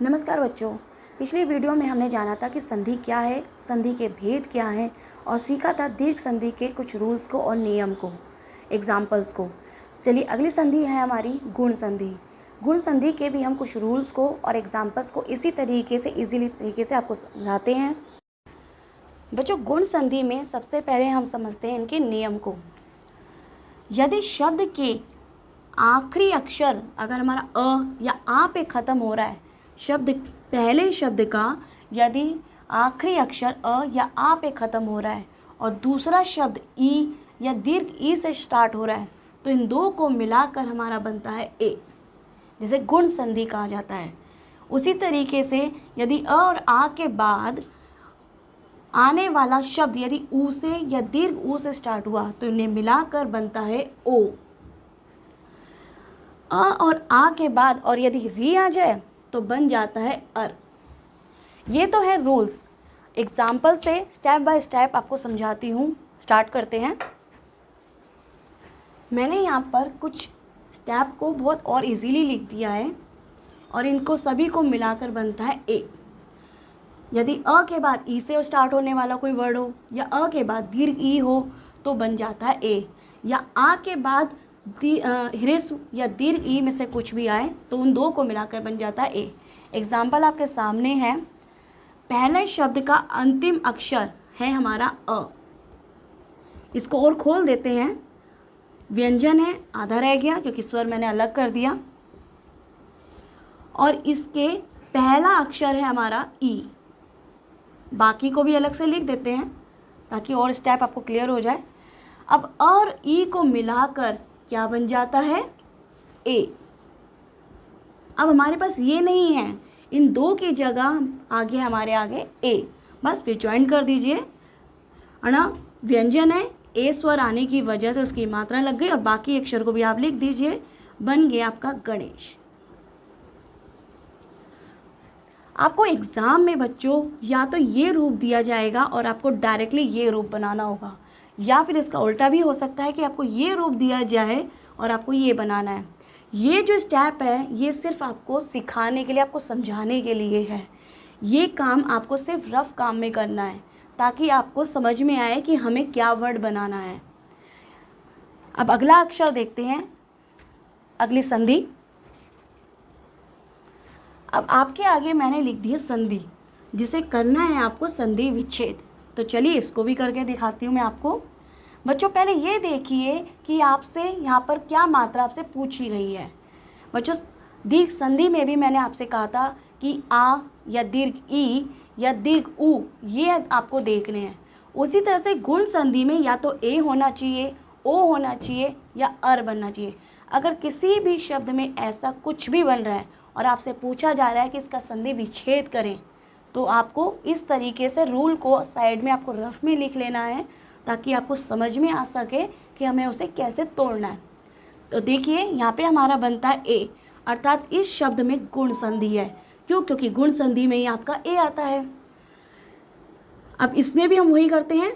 नमस्कार बच्चों। पिछली वीडियो में हमने जाना था कि संधि क्या है, संधि के भेद क्या हैं और सीखा था दीर्घ संधि के कुछ रूल्स को और नियम को, एग्जाम्पल्स को। चलिए अगली संधि है हमारी गुण संधि। गुण संधि के भी हम कुछ रूल्स को और एग्जाम्पल्स को इसी तरीके से इजीली तरीके से आपको समझाते हैं। बच्चों, गुण संधि में सबसे पहले हम समझते हैं इनके नियम को। यदि शब्द के आखिरी अक्षर अगर हमारा अ या आ पे ख़त्म हो रहा है, शब्द पहले शब्द का यदि आखिरी अक्षर अ या आ पे ख़त्म हो रहा है और दूसरा शब्द ई या दीर्घ ई से स्टार्ट हो रहा है, तो इन दो को मिलाकर हमारा बनता है ए, जिसे गुण संधि कहा जाता है। उसी तरीके से यदि अ और आ के बाद आने वाला शब्द यदि ऊ से या दीर्घ ऊ से स्टार्ट हुआ तो इन्हें मिलाकर बनता है ओ। अ और आ के बाद और यदि री आ जाए तो बन जाता है अर। ये तो है रूल्स। एग्जाम्पल से स्टेप बाय स्टेप आपको समझाती हूँ। स्टार्ट करते हैं। मैंने यहाँ पर कुछ स्टेप को बहुत और इजीली लिख दिया है और इनको सभी को मिलाकर बनता है ए। यदि अ के बाद ई से स्टार्ट होने वाला कोई वर्ड हो या अ के बाद दीर्घ ई हो तो बन जाता है ए, या आ के बाद ह्रस्व या दीर्घ ई में से कुछ भी आए तो उन दो को मिलाकर बन जाता है ए। एग्जाम्पल आपके सामने है। पहले शब्द का अंतिम अक्षर है हमारा अ। इसको और खोल देते हैं। व्यंजन है, आधा रह गया क्योंकि स्वर मैंने अलग कर दिया, और इसके पहला अक्षर है हमारा ई। बाकी को भी अलग से लिख देते हैं ताकि और स्टेप आपको क्लियर हो जाए। अब और ई को मिलाकर क्या बन जाता है ए। अब हमारे पास ये नहीं है, इन दो की जगह आगे हमारे आगे ए, बस फिर ज्वाइन कर दीजिए, है ना। व्यंजन है, ए स्वर आने की वजह से उसकी मात्रा लग गई और बाकी अक्षर को भी आप लिख दीजिए, बन गया आपका गणेश। आपको एग्जाम में बच्चों या तो ये रूप दिया जाएगा और आपको डायरेक्टली ये रूप बनाना होगा, या फिर इसका उल्टा भी हो सकता है कि आपको ये रूप दिया जाए और आपको ये बनाना है। ये जो स्टेप है ये सिर्फ आपको सिखाने के लिए, आपको समझाने के लिए है। ये काम आपको सिर्फ रफ काम में करना है ताकि आपको समझ में आए कि हमें क्या वर्ड बनाना है। अब अगला अक्षर देखते हैं, अगली संधि। अब आपके आगे मैंने लिख दी है संधि, जिसे करना है आपको संधि विच्छेद। तो चलिए इसको भी करके दिखाती हूँ मैं आपको। बच्चों पहले ये देखिए कि आपसे यहाँ पर क्या मात्रा आपसे पूछी गई है। बच्चों दीर्घ संधि में भी मैंने आपसे कहा था कि आ या दीर्घ ई या दीर्घ ऊ ये आपको देखने हैं। उसी तरह से गुण संधि में या तो ए होना चाहिए, ओ होना चाहिए या अर बनना चाहिए। अगर किसी भी शब्द में ऐसा कुछ भी बन रहा है और आपसे पूछा जा रहा है कि इसका संधि विच्छेद करें, तो आपको इस तरीके से रूल को साइड में आपको रफ में लिख लेना है ताकि आपको समझ में आ सके कि हमें उसे कैसे तोड़ना है। तो देखिए यहाँ पे हमारा बनता है ए, अर्थात इस शब्द में गुण संधि है। क्यों? क्योंकि गुण संधि में ही आपका ए आता है। अब इसमें भी हम वही करते हैं,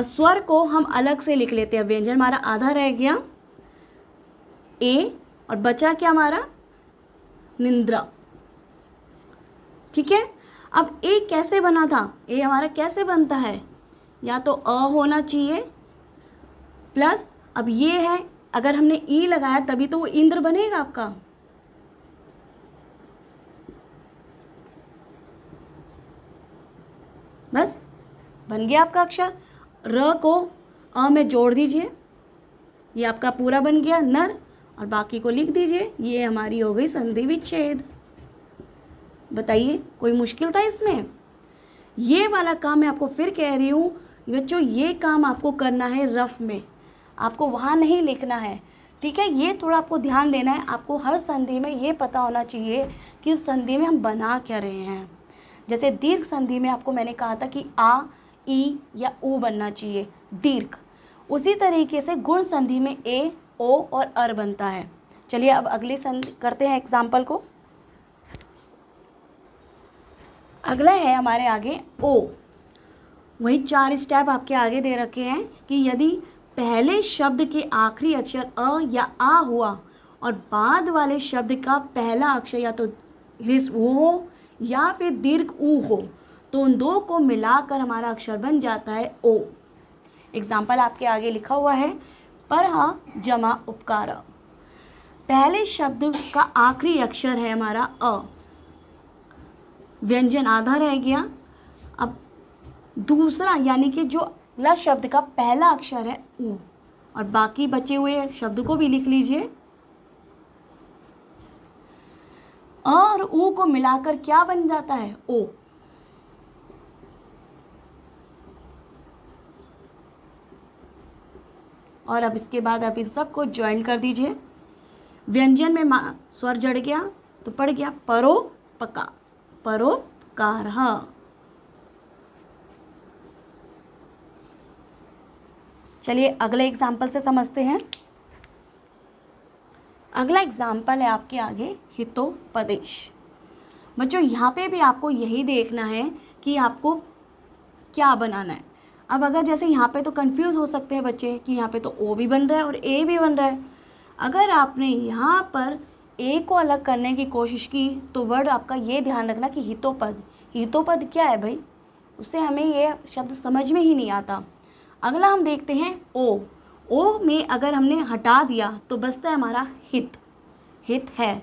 स्वर को हम अलग से लिख लेते हैं। व्यंजन हमारा आधा रह गया ए और बचा क्या हमारा निंद्रा। ठीक है। अब ए कैसे बना था, ए हमारा कैसे बनता है, या तो अ होना चाहिए प्लस, अब ये है अगर हमने ई लगाया तभी तो वो इंद्र बनेगा आपका। बस बन गया आपका अक्षर। र को अ में जोड़ दीजिए, ये आपका पूरा बन गया नर, और बाकी को लिख दीजिए। ये हमारी हो गई संधि विच्छेद। बताइए कोई मुश्किल था इसमें? ये वाला काम मैं आपको फिर कह रही हूँ बच्चों, ये काम आपको करना है रफ में, आपको वहाँ नहीं लिखना है। ठीक है, ये थोड़ा आपको ध्यान देना है। आपको हर संधि में ये पता होना चाहिए कि उस संधि में हम बना क्या रहे हैं। जैसे दीर्घ संधि में आपको मैंने कहा था कि आ, ई या ऊ बनना चाहिए दीर्घ। उसी तरीके से गुण संधि में ए, ओ और अर बनता है। चलिए अब अगली संधि करते हैं एग्जाम्पल को। अगला है हमारे आगे ओ। वही 4 स्टेप आपके आगे दे रखे हैं कि यदि पहले शब्द के आखिरी अक्षर अ या आ हुआ और बाद वाले शब्द का पहला अक्षर या तो ह्रस्व ऊ हो या फिर दीर्घ ऊ हो, तो उन दो को मिलाकर हमारा अक्षर बन जाता है ओ। एग्जाम्पल आपके आगे लिखा हुआ है, परहा जमा उपकार। पहले शब्द का आखिरी अक्षर है हमारा अ, व्यंजन आधा रह गया। अब दूसरा यानी कि जो अगला शब्द का पहला अक्षर है ऊ, और बाकी बचे हुए शब्द को भी लिख लीजिए। अ और ऊ को मिलाकर क्या बन जाता है ओ। और अब इसके बाद आप इन सब को ज्वाइन कर दीजिए। व्यंजन में स्वर जड़ गया तो पड़ गया परोपकार, परोपकार। चलिए अगले एग्जाम्पल से समझते हैं। अगला एग्जाम्पल है आपके आगे हितोपदेश। बच्चों यहाँ पे भी आपको यही देखना है कि आपको क्या बनाना है। अब अगर जैसे यहाँ पे तो कंफ्यूज हो सकते हैं बच्चे कि यहाँ पे तो ओ भी बन रहा है और ए भी बन रहा है। अगर आपने यहाँ पर ए को अलग करने की कोशिश की तो वर्ड आपका ये ध्यान रखना कि हितोपद, हितोपद क्या है भाई, उससे हमें ये शब्द समझ में ही नहीं आता। अगला हम देखते हैं ओ। ओ में अगर हमने हटा दिया तो बचता है हमारा हित, हित है।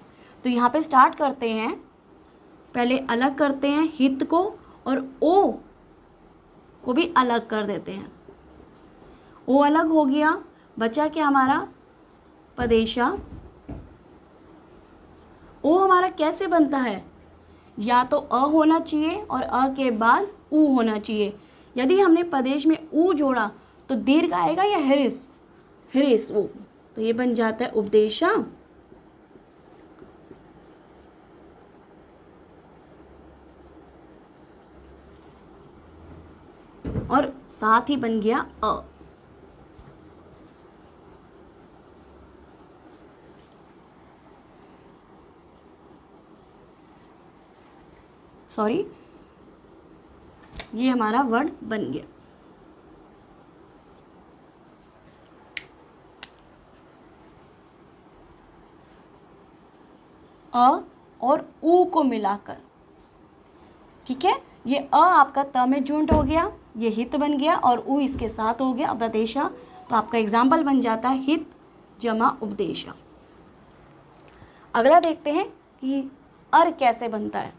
तो यहाँ पे स्टार्ट करते हैं, पहले अलग करते हैं हित को और ओ को भी अलग कर देते हैं। ओ अलग हो गया, बचा क्या हमारा पदेशा। ओ हमारा कैसे बनता है, या तो अ होना चाहिए और अ के बाद ऊ होना चाहिए। यदि हमने पदेश में ऊ जोड़ा तो दीर्घ आएगा या ह्रस्व, ह्रस्व ऊ, तो ये बन जाता है उपदेशा। और साथ ही बन गया अ। सॉरी, ये हमारा वर्ड बन गया। अ और ऊ को मिलाकर, ठीक है। ये अ आपका त में जॉइंट हो गया, ये हित बन गया और ऊ इसके साथ हो गया उपदेशा। तो आपका एग्जाम्पल बन जाता है हित जमा उपदेशा। अगला देखते हैं कि अर कैसे बनता है।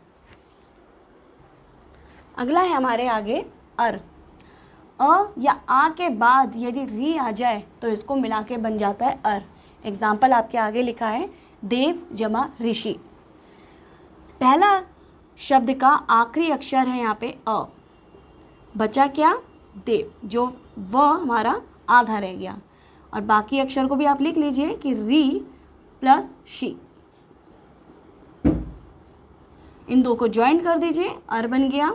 अगला है हमारे आगे अर। अ या आ के बाद यदि री आ जाए तो इसको मिला के बन जाता है अर। एग्जाम्पल आपके आगे लिखा है देव जमा ऋषि। पहला शब्द का आखिरी अक्षर है यहाँ पे अ, बचा क्या देव, जो व हमारा आधा रह गया। और बाकी अक्षर को भी आप लिख लीजिए कि री प्लस शी, इन दो को ज्वाइन कर दीजिए, अर बन गया।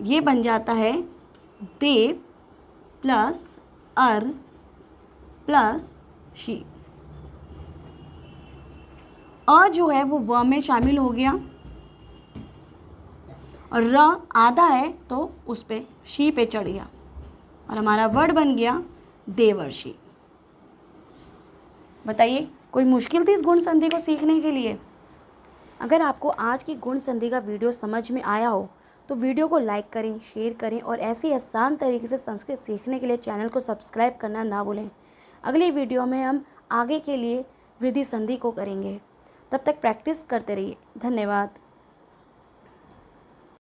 ये बन जाता है देव प्लस अर प्लस शी। अ जो है वो व में शामिल हो गया और र आधा है तो उस पे शी पे चढ़ गया और हमारा वर्ड बन गया देवर्षि। बताइए कोई मुश्किल थी इस गुण संधि को सीखने के लिए? अगर आपको आज की गुण संधि का वीडियो समझ में आया हो तो वीडियो को लाइक करें, शेयर करें और ऐसे आसान तरीके से संस्कृत सीखने के लिए चैनल को सब्सक्राइब करना ना भूलें। अगली वीडियो में हम आगे के लिए वृद्धि संधि को करेंगे। तब तक प्रैक्टिस करते रहिए। धन्यवाद।